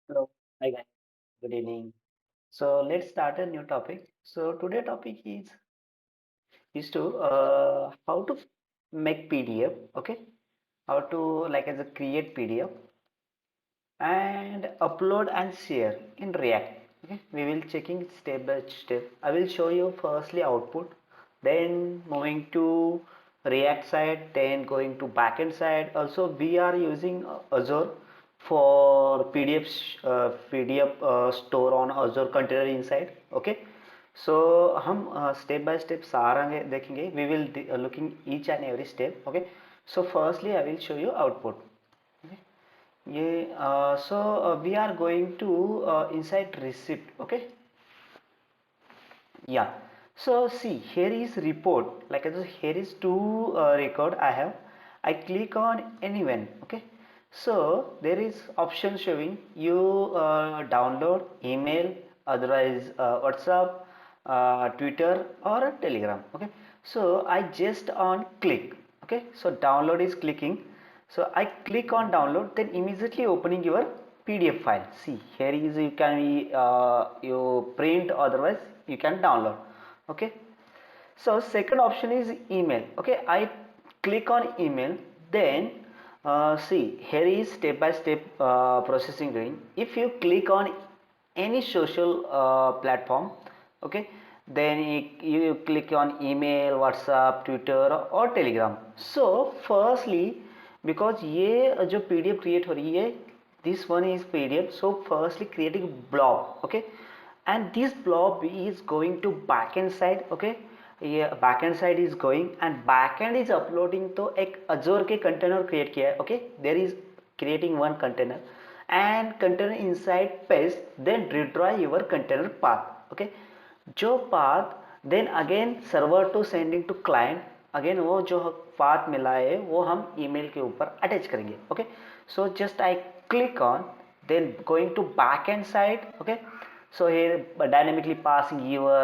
Hello, hi guys, good evening. So let's start a new topic. So today topic is to how to make PDF, okay? How to like as a create PDF and upload and share in React. Okay, we will checking step by step. I will show you firstly output, then moving to React side, then going to backend side. Also, we are using Azure for PDF store on Azure container inside. Okay, so हम step by step सारा देखेंगे. We will looking each and every step. Okay, so firstly I will show you output. Okay. Yeah, so we are going to inside receipt. Okay. Yeah. So see, here is report. Like here is two record I have. I click on anyone. Okay. So there is option showing you download email, otherwise WhatsApp, Twitter or a Telegram. Okay. So I just on click. Okay. So download is clicking. So I click on download, then immediately opening your PDF file. See, here is you can you print, otherwise you can download. Okay. So second option is email. Okay, I click on email, then see here is step by step processing doing. If you click on any social platform, okay, then you click on email, WhatsApp, Twitter or Telegram. So firstly, because ये जो PDF create हो रही है, this one is PDF. So firstly creating blob, okay, and this blob is going to backend side. Okay, ये backend side is going and backend is uploading तो एक Azure के container create किया है. Okay, there is creating one container and container inside paste, then retry your container path. Okay, जो path then again server to sending to client, again वो जो path मिला है वो हम email के ऊपर attach करेंगे. Okay, so just I click on, then going to backend side. Okay, so here dynamically passing your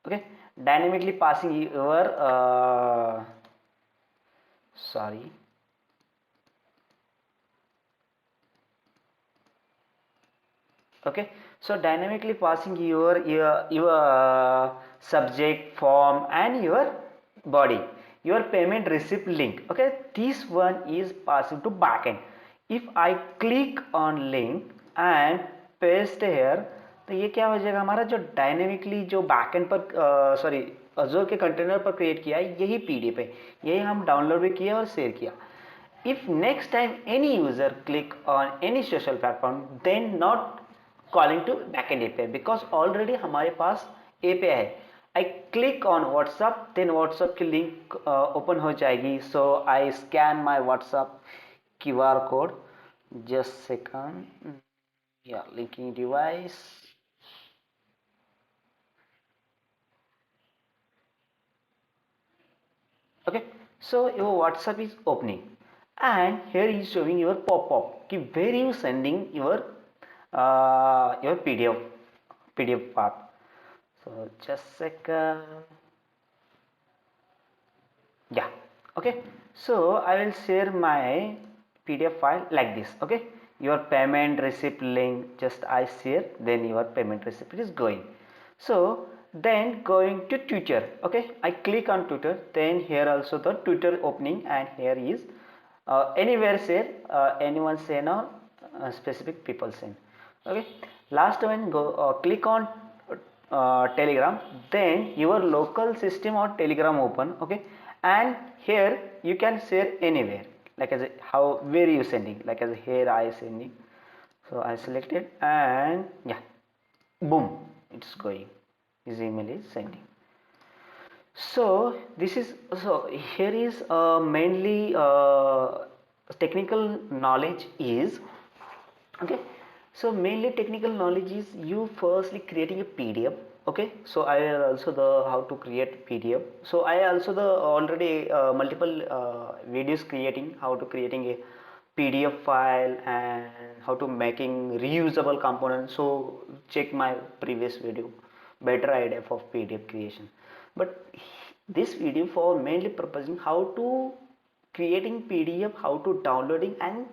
okay, dynamically passing your sorry, okay, so dynamically passing your subject form and your body, your payment receipt link. Okay, this one is passing to backend. If I click on link and paste here, तो ये क्या हो जाएगा, हमारा जो dynamically जो backend पर sorry अजोर के कंटेनर पर क्रिएट किया है यही पीडीएफ है, यही हम डाउनलोड भी किया और शेयर किया. If next time any user click on any social platform, then not calling to backend API, because already हमारे पास API है. I click on WhatsApp, then WhatsApp की link open हो जाएगी. So I scan my WhatsApp QR code. Just second. Yeah, linking device. Okay, so your WhatsApp is opening and here is showing your pop-up कि where you sending your PDF path. So just second. Yeah. Okay, so I will share my PDF file like this. Okay, your payment receipt link, just I share, then your payment receipt is going. So then going to Twitter. Okay, I click on Twitter, then here also the Twitter opening and here is anywhere share, anyone send or specific people send. Okay, last one go click on Telegram, then your local system or Telegram open. Okay, and here you can share anywhere, like as a, how where you sending, like as a, here I sending. So I selected and yeah, boom, it's going, his email is sending. So this is, so here is mainly technical knowledge is. Okay, so mainly technical knowledge is you firstly creating a PDF. Okay, so I also the how to create PDF. So I also the already multiple videos creating how to creating a PDF file and how to making reusable components. So check my previous video, better idea of PDF creation. But this video for mainly proposing how to creating PDF, how to downloading and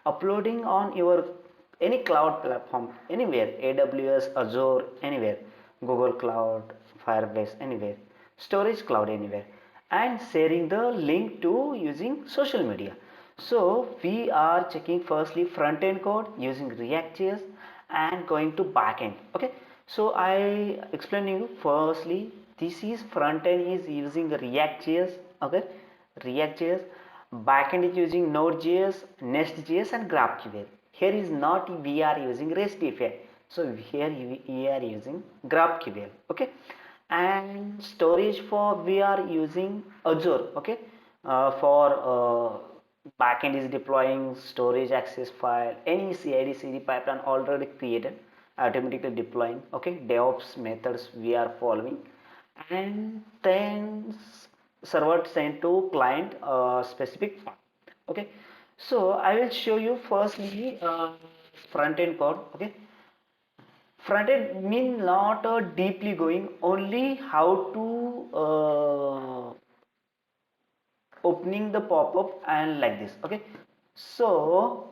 uploading on your any cloud platform, anywhere, AWS, Azure, anywhere, Google Cloud, Firebase, anywhere, storage cloud, anywhere, and sharing the link to using social media. So we are checking firstly front end code using React.js and going to backend. Okay, so I explain you firstly, this is front end is using React.js. Okay, React.js, backend is using Node.js, Nest.js and GraphQL. Here is not we are using REST API, so here we are using GraphQL. Okay, and storage for we are using Azure. Okay, for backend is deploying storage access file, any CID CD pipeline already created, automatically deploying. Okay, DevOps methods we are following, and then server sent to client specific file. Okay, so I will show you firstly front end code. Okay, front end mean not deeply going, only how to opening the pop-up and like this. Okay, so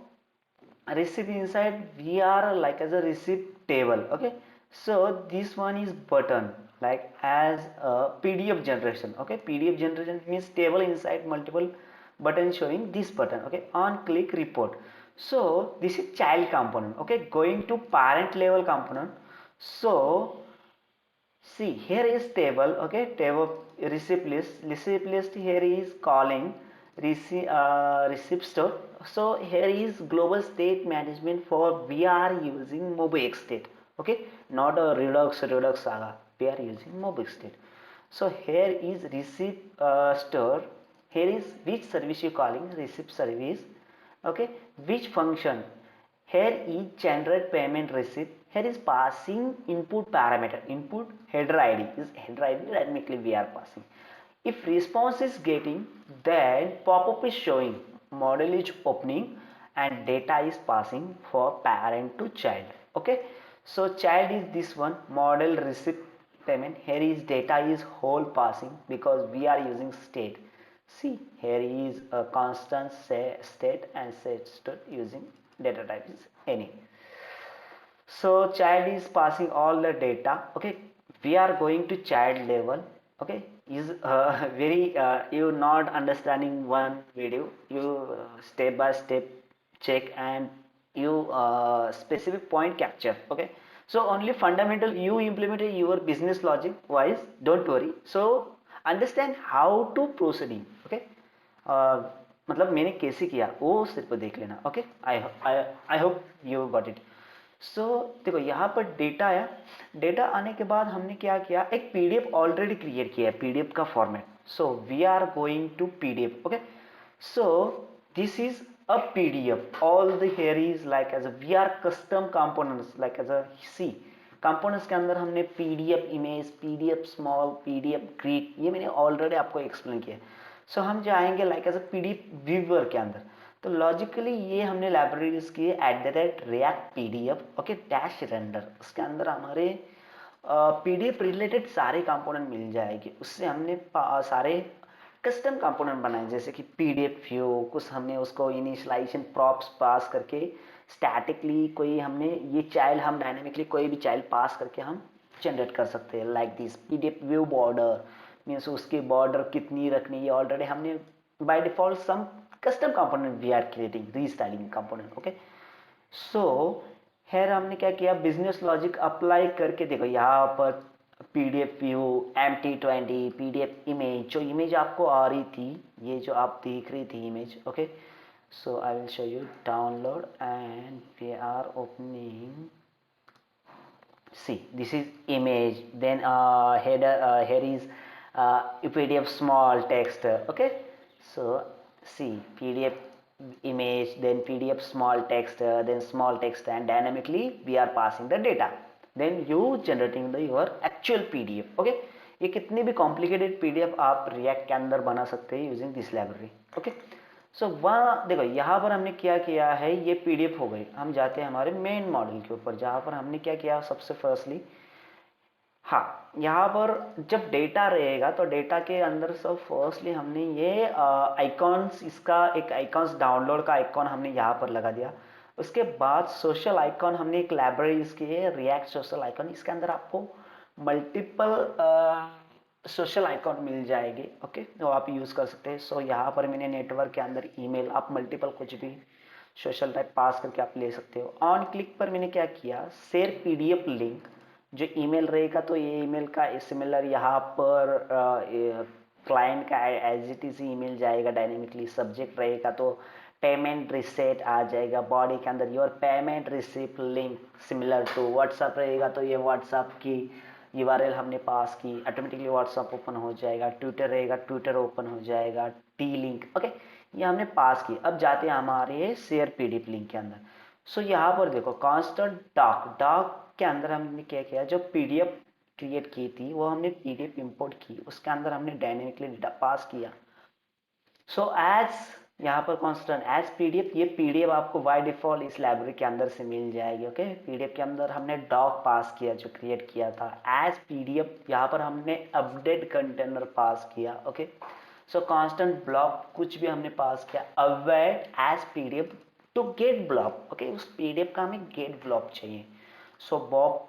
receipt inside we are like as a receipt table. Okay, so this one is button like as a PDF generation. Okay, PDF generation means table inside multiple buttons showing this button. Okay, on click report. So this is child component. Okay, going to parent level component. So see, here is table. Okay, table receipt list here is calling receipt store. So here is global state management for we are using mobix state. Okay, not a redux saga, we are using mobix state. So here is receipt store. Here is which service you calling receipt service. Okay, which function. Here is generate payment receipt. Here is passing input parameter. Input header ID is header ID dynamically we are passing. If response is getting, then pop-up is showing, model is opening and data is passing for parent to child. Okay, so child is this one, model receipt payment. Here is data is whole passing because we are using state. See, here is a constant state and set state using data type is any. So child is passing all the data. Okay, we are going to child level. Okay, is very you not understanding one video, you step by step check and you specific point capture. Okay, so only fundamental you implemented your business logic wise, don't worry. So understand how to proceeding. Okay, मतलब मैंने कैसे किया वो सिर्फ देख लेना. Okay, I hope you got it. So देखो यहाँ पर डेटा आया. डेटा आने के बाद हमने क्या किया, एक पीडीएफ ऑलरेडी क्रिएट किया है, पीडीएफ का format. So we are going to PDF. Okay, so this is a PDF. All the here is like as a we are custom components like as a C components के अंदर हमने PDF image, PDF small, PDF Greek, ये मैंने already आपको explain किया. So हम जाएंगे like as a PDF viewer के अंदर. तो लॉजिकली ये हमने लाइब्रेरीज की @react PDF. Okay, dash render, उसके अंदर हमारे PDF रिलेटेड सारे कंपोनेंट मिल जाएंगे. उससे हमने सारे कस्टम कंपोनेंट बनाए जैसे कि PDF व्यू, कुछ हमने उसको इनिशियलाइजेशन प्रॉप्स पास करके स्टैटिकली कोई हमने ये चाइल्ड हम डायनेमिकली कोई भी चाइल्ड पास करके हम जनरेट कर सकते हैं. Like this PDF view border means उसकी बॉर्डर कितनी रखनी है, ऑलरेडी हमने by default some custom component we are creating restyling component. Okay, so here हमने क्या किया, बिजनेस लॉजिक अप्लाई करके देखो यहाँ पर PDF view, MT20, PDF image, जो इमेज आपको आ रही थी, ये जो आप देख रही थी image. Okay, so I will show you download and we are opening. See, this is image, then header, here is PDF small text. Okay, so see PDF image, then PDF small text, then small text, and dynamically we are passing the data, then you generating the your actual PDF. Okay, ये कितनी भी complicated PDF आप react के अंदर बना सकते हैं using this library. Okay, सो वहाँ देखो यहाँ पर हमने क्या किया है, ये PDF हो गई. हम जाते हैं हमारे मेन मॉडल के ऊपर जहाँ पर हमने क्या किया, सबसे फर्स्टली हाँ, यहाँ पर जब डेटा रहेगा तो डेटा के अंदर सब फर्स्टली हमने ये आइकॉन्स, इसका एक आइकॉन्स डाउनलोड का आइकॉन हमने यहाँ पर लगा दिया। उसके बाद सोशल आइकॉन हमने एक लाइब्रेरी इसकी है, रिएक्ट सोशल आइकॉन। इसके अंदर आपको मल्टीपल सोशल आइकॉन मिल जाएगी, ओके, तो आप यूज़ कर सकते हैं। सो यहाँ पर मैंने नेटवर्क के अंदर ईमेल, आप मल्टीपल कुछ भी सोशल टाइप पास करके आप ले सकते हो। ऑन क्लिक पर मैंने क्या किया, शेयर पीडीएफ लिंक, जो ईमेल रहेगा तो ये ईमेल का सिमिलर यहाँ पर क्लाइंट का एज इट इज ईमेल जाएगा डायनेमिकली। सब्जेक्ट रहेगा तो पेमेंट रिसेट आ जाएगा, बॉडी के अंदर your payment receipt link similar to WhatsApp रहेगा तो ये व्हाट्सअप की यूआरएल हमने पास की, ऑटोमेटिकली व्हाट्सअप ओपन हो जाएगा। ट्विटर रहेगा, ट्विटर ओपन हो जाएगा, टी लिंक, ओके, ये हमने पास की। अब जाते हैं हमारे शेयर पीडीएफ लिंक के अंदर। सो यहाँ पर देखो कांस्टेंट डॉक, डॉक के अंदर हमने क्या किया, जो पीडीएफ क्रिएट की थी वो हमने पीडीएफ इंपोर्ट की, उसके अंदर हमने डायनेमिकली पास किया। सो एज यहाँ पर कांस्टेंट एज पीडीएफ, ये पीडीएफ आपको बाय डिफॉल्ट इस लाइब्रेरी के अंदर से मिल जाएगी, ओके। पीडीएफ के अंदर हमने डॉक पास किया जो क्रिएट किया था एज पीडीएफ। यहाँ पर हमने अपडेट कंटेनर पास किया, ओके। सो कांस्टेंट ब्लॉक कुछ भी हमने पास किया, await as PDF to get block, okay. उस पीडीएफ का हमें गेट ब्लॉक चाहिए। सो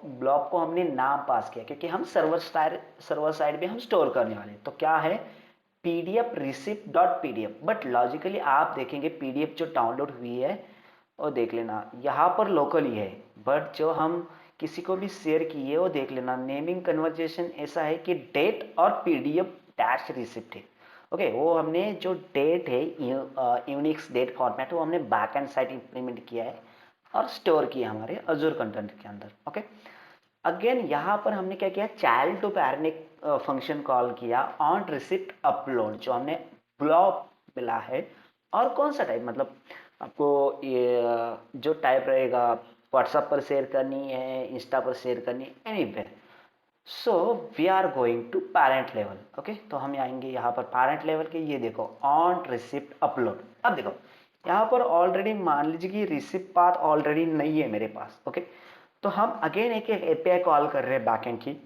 ब्लॉक को हमने नाम पास किया क्योंकि हम सर्वर साइड में हम स्टोर करने वाले हैं। तो क्या है, PDF receipt dot PDF. But logically आप देखेंगे पीडीएफ जो डाउनलोड हुई है वो देख लेना यहाँ पर लोकली है, बट जो हम किसी को भी शेयर किए वो देख लेना नेमिंग कन्वर्जेशन ऐसा है कि डेट और पीडीएफ डैश रिसिप्ट है, ओके। वो हमने जो डेट है यूनिक्स डेट फॉर्मेट, वो हमने बैक एंड साइड इंप्लीमेंट किया है और स्टोर किया हमारे अजूर कंटेंट के अंदर, ओके। अगेन यहाँ पर हमने क्या किया, चाइल्ड टू पैरेंट एक फंक्शन कॉल किया ऑन रिसिप्ट अपलोड, जो हमने ब्लॉक मिला है। और कौन सा टाइप, मतलब आपको ये जो टाइप रहेगा, व्हाट्सएप पर शेयर करनी है, इंस्टा पर शेयर करनी है, anywhere. So we are going to parent level, okay. तो हम आएंगे यहाँ पर पैरेंट लेवल के, ये देखो ऑन रिसिप्ट अपलोड। अब देखो यहाँ पर ऑलरेडी मान लीजिए कि रिसिप्ट पाथ ऑलरेडी नहीं है मेरे पास, ओके। तो हम अगेन एक एपीआई कॉल कर रहे हैं बैकएंड की,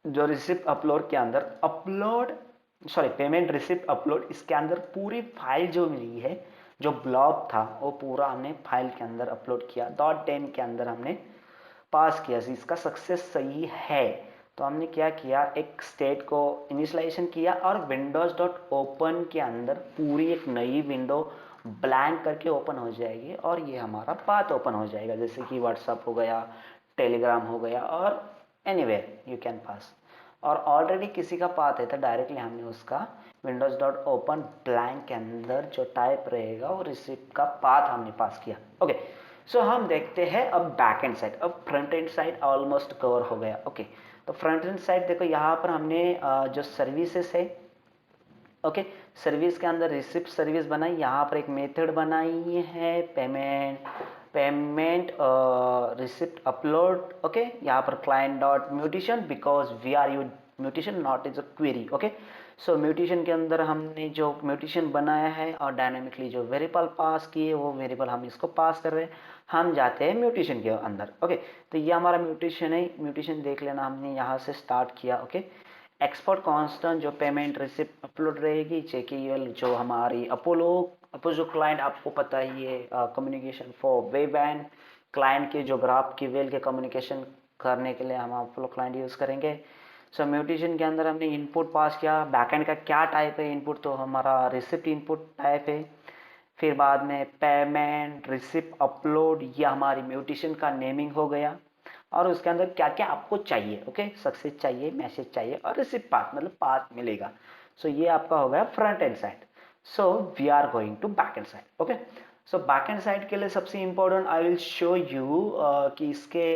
जो रिसिप्ट अपलोड के अंदर upload, sorry payment receipt upload, इसके अंदर पूरी फाइल जो मिली है, जो ब्लॉक था वो पूरा हमने फाइल के अंदर अपलोड किया, डॉट टेन के अंदर हमने पास किया। इसका सक्सेस सही है तो हमने क्या किया, एक स्टेट को इनिशियलाइजेशन किया और विंडोज डॉट ओपन के अंदर पूरी एक नई विंडो ब्लैंक करके ओपन हो जाएगी और ये हमारा पाथ ओपन हो जाएगा, जैसे कि व्हाट्सअप हो गया, टेलीग्राम हो गया और एनीवेयर यू कैन पास। और ऑलरेडी किसी का पाथ है तो डायरेक्टली हमने उसका विंडोज डॉट ओपन ब्लैंक के अंदर जो टाइप रहेगा वो रिसिप्ट का पाथ हमने पास किया, ओके। सो हम देखते हैं अब बैक एंड साइड। अब front end side almost cover हो गया, ओके। तो फ्रंट एंड साइड देखो यहाँ पर हमने जो सर्विसेज है, ओके, सर्विस के अंदर रिसिप्ट सर्विस बनाई, यहाँ पर एक मेथड बनाई है पेमेंट रिसिप्ट अपलोड, ओके। यहाँ पर client dot mutation, because we are you mutation not is a query, okay. So mutation के अंदर हमने जो म्यूटेशन बनाया है और डायनेमिकली जो वेरिएबल पास किए वो वेरिएबल हम इसको पास कर रहे हैं। हम जाते हैं म्यूटेशन के अंदर, ओके। तो ये हमारा म्यूटेशन है, म्यूटेशन देख लेना, हमने यहाँ से स्टार्ट किया, ओके। एक्सपोर्ट कांस्टेंट जो पेमेंट रिसिप्ट अपलोड रहेगी, जेकेएल जो हमारी अपोलो जो क्लाइंट आपको पता ही है, communication for web and client के जो ग्राफ की वेल के कम्युनिकेशन करने के लिए हम अपोलो क्लाइंट यूज़ करेंगे। सो म्यूटेशन के अंदर हमने इनपुट पास किया, बैकएंड का क्या टाइप है इनपुट, तो हमारा रिसिप्ट इनपुट टाइप है। फिर बाद में पेमेंट रिसिप्ट अपलोड, ये हमारी म्यूटेशन का नेमिंग हो गया। और उसके अंदर क्या क्या आपको चाहिए, ओके, सक्सेस चाहिए, मैसेज चाहिए और रिसिप्ट पाथ, मतलब पाथ मिलेगा। सो ये आपका हो गया front end side. So we are going to back end side, okay. So back end side के लिए सबसे important I will show you कि इसके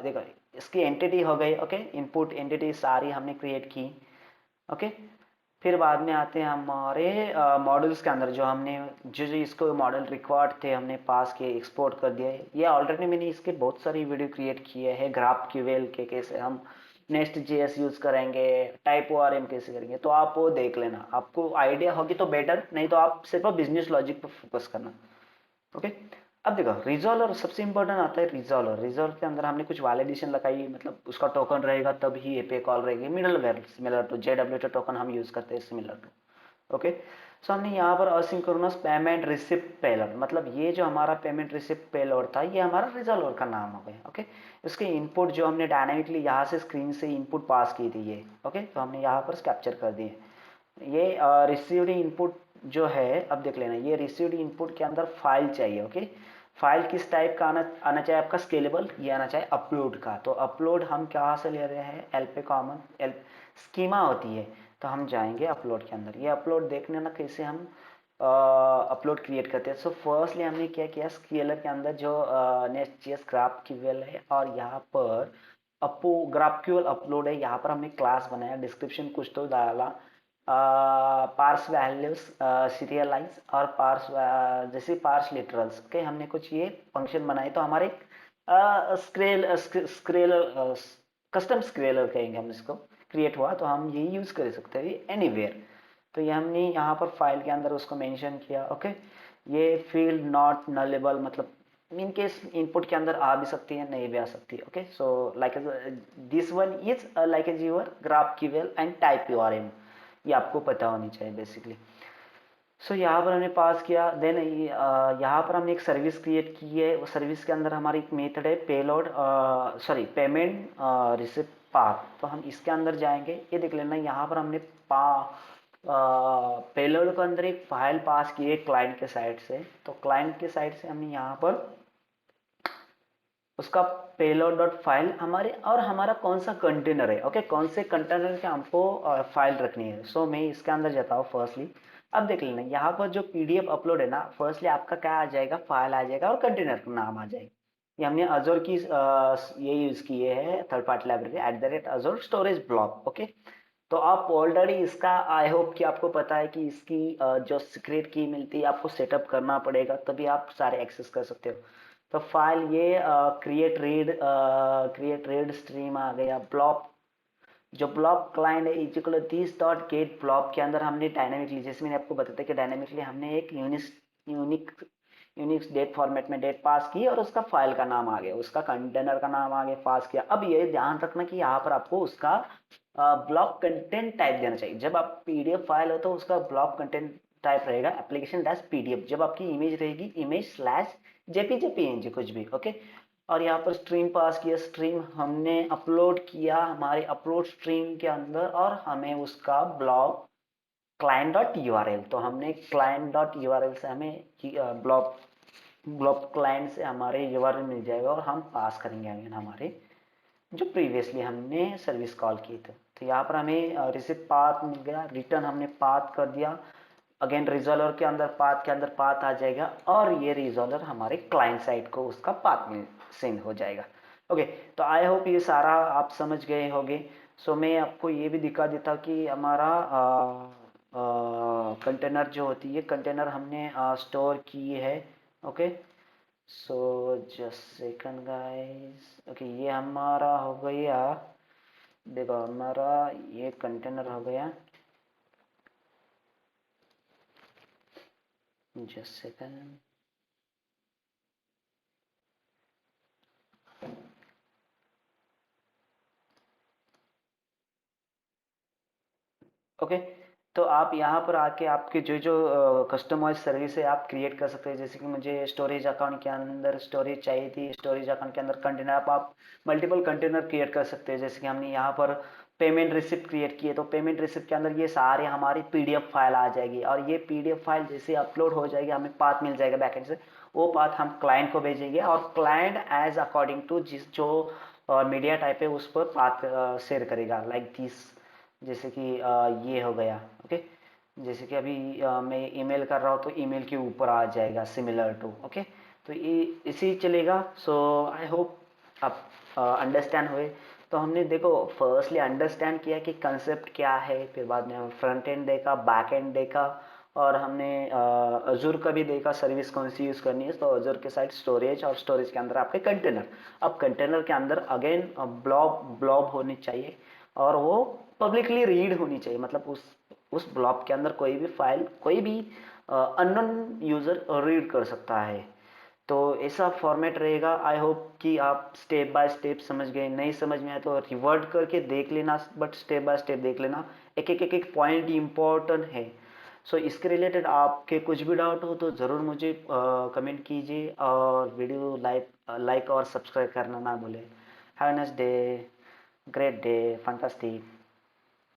देखो इसकी एंटिटी हो गई, ओके। इनपुट एंटिटी सारी हमने क्रिएट की, ओके। फिर बाद में आते हैं हमारे मॉडल्स के अंदर, जो हमने जो जो इसको मॉडल रिक्वायर्ड थे हमने पास किए, एक्सपोर्ट कर दिए। ये ऑलरेडी मैंने इसके बहुत सारी वीडियो क्रिएट किए हैं, ग्राफ क्यूएल के कैसे हम नेक्स्ट जेएस यूज़ करेंगे, टाइप ओआरएम कैसे करेंगे, तो आप वो देख लेना, आपको आइडिया होगी तो बेटर, नहीं तो आप सिर्फ बिजनेस लॉजिक पर फोकस करना, ओके। अब देखो रिजॉल्वर सबसे इंपॉर्टेंट आता है। रिजॉल्वर के अंदर हमने कुछ वैलिडेशन लगाई, मतलब उसका टोकन रहेगा तब ही एपीआई कॉल रहेगी। Middleware similar to J W token हम यूज करते हैं सिमिलर टू। ओके, सो हमने यहाँ पर असिंक्रोनस पेमेंट रिसिप्ट पेलोड, मतलब ये जो हमारा पेमेंट रिसिप्ट पेलोड था ये हमारा रिजॉल्वर का नाम हो गया। ओके, इसके इनपुट जो हमने डायनामिकली यहाँ से स्क्रीन से इनपुट पास की थी ये, ओके, तो हमने यहाँ पर कैप्चर कर दिए। ये रिसीव्ड इनपुट जो है, अब देख लेना, ये रिसीव्ड इनपुट के अंदर फाइल चाहिए। ओके, फाइल किस टाइप का आना आना चाहिए आपका, स्केलेबल, ये आना चाहिए अपलोड का। तो अपलोड हम कहाँ से ले रहे हैं, एल पे कॉमन एल स्कीमा होती है, तो हम जाएंगे अपलोड के अंदर। ये अपलोड देखने ना कैसे हम अपलोड क्रिएट करते हैं। सो फर्स्टली हमने क्या किया, स्केलर के अंदर जो नेस्ट.जेएस ग्राफक्यूएल है और यहाँ पर अपो ग्राफक्यूएल अपलोड है, यहाँ पर हमने क्लास बनाया, डिस्क्रिप्शन कुछ तो डाला, पार्स वैल्यूज सीरियलाइज और पार्स जैसे पार्स लिटरल्स। ओके, हमने कुछ ये फंक्शन बनाए तो हमारे स्क्रेलर कस्टम स्क्रेलर कहेंगे हम इसको, क्रिएट हुआ, तो हम ये यूज कर सकते हैं एनीवेयर। तो ये हमने यहाँ पर फाइल के अंदर उसको मेंशन किया। ओके, ये फील्ड नॉट नलेबल, मतलब इन केस इनपुट के अंदर आ भी सकती है, नहीं भी आ सकती है। Okay, so like this one is like as your GraphQL and type URL, ये आपको पता होनी चाहिए बेसिकली। सो यहाँ पर हमने पास किया, देन यहाँ पर हमने एक सर्विस क्रिएट की है। वो सर्विस के अंदर हमारी एक मेथड है payload, sorry payment receipt path. तो हम इसके अंदर जाएंगे, ये देख लेना, यहाँ पर हमने पेलोड के अंदर एक फाइल पास की है क्लाइंट के साइड से। तो क्लाइंट के साइड से हमने यहाँ पर उसका पेलोड डॉट फाइल हमारे, और हमारा कौन सा कंटेनर है, ओके, कौन से कंटेनर के हमको फाइल रखनी है। सो मैं इसके अंदर जाता हूँ फर्स्टली। अब देख लेना यहाँ पर जो पीडीएफ अपलोड है ना, फर्स्टली आपका क्या आ जाएगा, फाइल आ जाएगा और कंटेनर का नाम आ जाएगा। ये हमने अजोर की ये यूज किए है third party library @azure storage block. Okay, तो आप ऑलरेडी इसका आई होप कि आपको पता है कि इसकी जो सीक्रेट की मिलती है आपको सेटअप करना पड़ेगा, तभी आप सारे एक्सेस कर सकते हो। तो फाइल ये क्रिएट रीड स्ट्रीम आ गया। ब्लॉक, जो ब्लॉक क्लाइंट है equal this dot gate block के अंदर हमने डायनामिकली, जैसे मैंने आपको बताया कि डायनामिकली हमने एक यूनिक यूनिक्स डेट फॉर्मेट में डेट पास की और उसका फाइल का नाम आ गया, उसका कंटेनर का नाम आ गया, पास किया। अब ये ध्यान रखना कि यहाँ पर आपको उसका ब्लॉक कंटेंट टाइप देना चाहिए। जब आप पीडीएफ फाइल हो तो उसका ब्लॉक कंटेंट टाइप रहेगा एप्लीकेशन डैश पीडीएफ। जब आपकी इमेज रहेगी इमेज स्लैश जेपीजे पीएनजी कुछ भी। ओके, और यहाँ पर स्ट्रीम पास किया, स्ट्रीम हमने अपलोड किया हमारे अपलोड स्ट्रीम के अंदर, और हमें उसका ब्लॉक क्लाइंट डॉट यूआरएल, तो हमने क्लाइंट डॉट यूआरएल से हमें ब्लॉक ब्लॉक क्लाइंट से हमारे यूआरएल मिल जाएगा, और हम पास करेंगे अगेन हमारे जो प्रीवियसली हमने सर्विस कॉल की थी। तो यहाँ पर हमें रिसिप्ट पाथ मिल गया, रिटर्न हमने पाथ कर दिया, अगेन रिजॉल्वर के अंदर पाथ के अंदर पाथ आ जाएगा, और ये रिजॉल्वर हमारे क्लाइंट साइड को उसका पाथ में सेंड हो जाएगा। ओके, तो आई होप ये सारा आप समझ गए होंगे। सो मैं आपको ये भी दिखा देता कि हमारा कंटेनर जो होती है, कंटेनर हमने स्टोर की है। Okay, so just second guys. Okay, ये हमारा हो गया, देखो हमारा ये कंटेनर हो गया, जस्ट सेकंड। ओके, तो आप यहाँ पर आके आपके जो जो कस्टमाइज सर्विस है आप क्रिएट कर सकते हैं। जैसे कि मुझे स्टोरेज अकाउंट के अंदर स्टोरेज चाहिए थी, स्टोरेज अकाउंट के अंदर कंटेनर आप मल्टीपल कंटेनर क्रिएट कर सकते हैं। जैसे कि हमने यहाँ पर पेमेंट रिसिप्ट क्रिएट किए, तो पेमेंट रिसिप्ट के अंदर ये सारे हमारी पीडीएफ फाइल आ जाएगी, और ये पीडीएफ फाइल जैसे अपलोड हो जाएगी हमें पाथ मिल जाएगा बैकएंड से, वो पाथ हम क्लाइंट को भेजेंगे, और क्लाइंट एज अकॉर्डिंग टू जिस जो मीडिया टाइप है उस पर पाथ शेयर करेगा, लाइक दिस। जैसे कि ये हो गया। ओके, जैसे कि अभी मैं ईमेल कर रहा हूँ तो ईमेल के ऊपर आ जाएगा सिमिलर टू। ओके, तो ये इसी चलेगा। सो आई होप आप अंडरस्टैंड हुए। तो हमने देखो फर्स्टली अंडरस्टैंड किया कि कंसेप्ट क्या है, फिर बाद में हम फ्रंट एंड देखा, बैक एंड देखा, और हमने अजूर का भी देखा सर्विस कौन सी यूज़ करनी है। तो अजूर के साइड स्टोरेज, और स्टोरेज के अंदर आपके कंटेनर। अब कंटेनर के अंदर अगेन ब्लॉब ब्लॉब होनी चाहिए, और वो पब्लिकली रीड होनी चाहिए, मतलब उस ब्लॉब के अंदर कोई भी फाइल कोई भी अननोन यूज़र रीड कर सकता है। तो ऐसा फॉर्मेट रहेगा। आई होप कि आप स्टेप बाय स्टेप समझ गए। नहीं समझ में आया तो रिवर्ट करके देख लेना, बट स्टेप बाय स्टेप देख लेना, एक एक पॉइंट इम्पोर्टेंट है। सो इसके रिलेटेड आपके कुछ भी डाउट हो तो ज़रूर मुझे कमेंट कीजिए, और वीडियो लाइक और सब्सक्राइब करना ना भूलें। Have a nice day, great day, fantastic.